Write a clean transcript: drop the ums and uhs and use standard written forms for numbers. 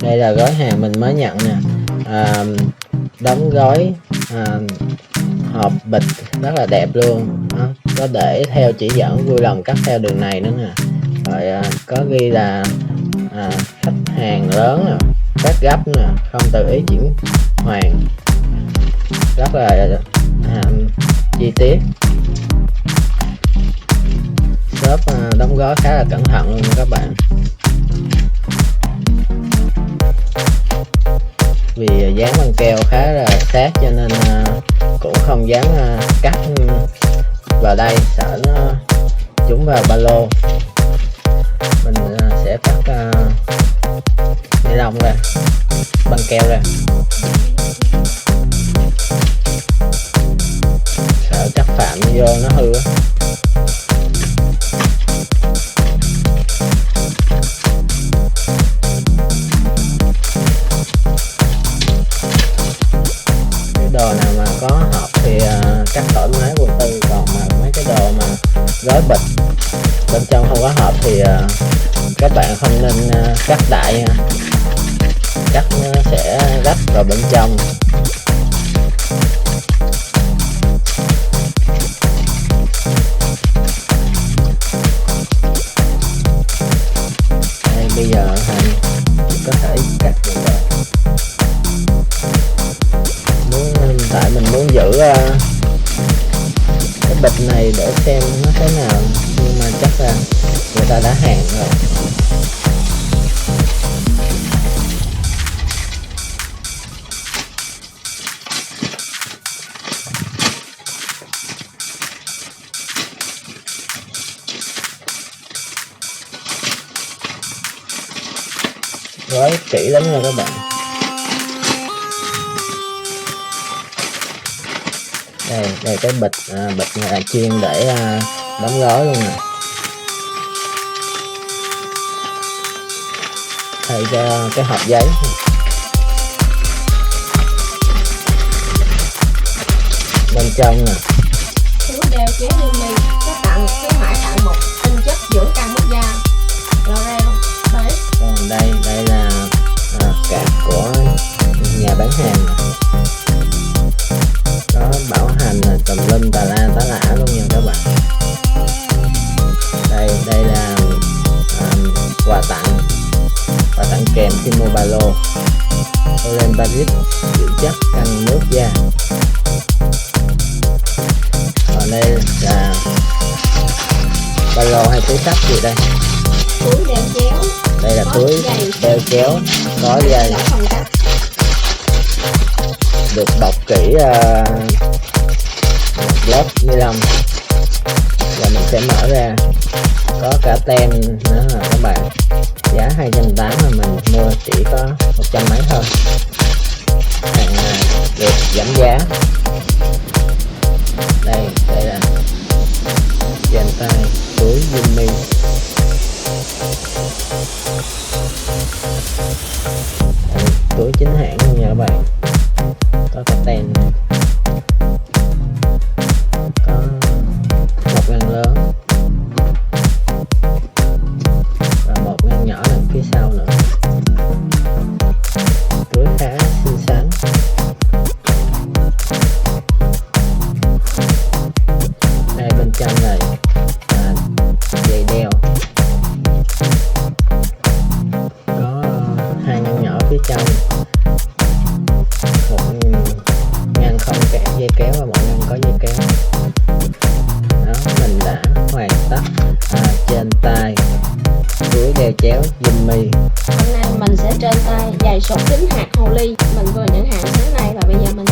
Đây là gói hàng mình mới nhận nè. Đóng gói hộp bịch rất là đẹp luôn đó. Có để theo chỉ dẫn vui lòng cắt theo đường này nữa nè. Rồi có ghi là khách hàng lớn nè, cắt gấp nè, không tự ý chuyển hoàn, rất là chi tiết. Shop đóng gói khá là cẩn thận luôn nha các bạn. Vì dán băng keo khá là sát cho nên cũng không dám cắt vào đây, sợ nó trúng vào ba lô. Mình sẽ cắt ni lông ra, băng keo ra, sợ cắt phạm vô nó hư á. Đồ nào mà có hộp thì cắt thoải mái vô tư, còn mà mấy cái đồ mà gói bịch bên trong không có hộp thì các bạn không nên cắt đại nha, cắt nó sẽ rách vào bên trong. Đây, bây giờ có thể cắt được rồi. Tại mình muốn giữ cái bịch này để xem nó thế nào, nhưng mà chắc là người ta đã hàn rồi. Gói kỹ lắm nha các bạn. Đây cái bịch này là chuyên để đóng gói luôn nè, thay cho cái hộp giấy. Bên trong nè, túi đeo chéo mini có tặng khuyến mãi tặng một tinh chất dưỡng căng mức da L'Oreal đấy. Còn đây là card của nhà bán hàng nè. Có bảo hành tùm lum tà la tá lả luôn nha các bạn. Đây là quà tặng kèm khi mua ba lô Olen Paris dưỡng chất căng nước da. Còn đây là ba lô hay túi xách gì đây? Túi đeo chéo. Đây là túi đeo chéo có dây, được bọc kỹ lớp ni lông. Và mình sẽ mở ra, có cả tem nữa là các bạn. Giá 280 mà mình mua chỉ có 100 mấy thôi. Hàng được giảm giá. Đây là dàn tay túi Yumi. Túi chính hãng luôn nha các bạn. Có cái tem này. Có một ngăn lớn và một ngăn nhỏ đằng phía sau nữa. Túi khá xinh xắn. Đây bên trong này dây đeo, có hai ngăn nhỏ phía trong, một ngăn không dây kéo và một ngăn có dây kéo. Đó, mình đã hoàn tất trên tay túi đeo chéo Yumi. Hôm nay mình sẽ trên tay giày sọc kính hạt hồ ly. Mình vừa nhận hàng sáng nay và bây giờ mình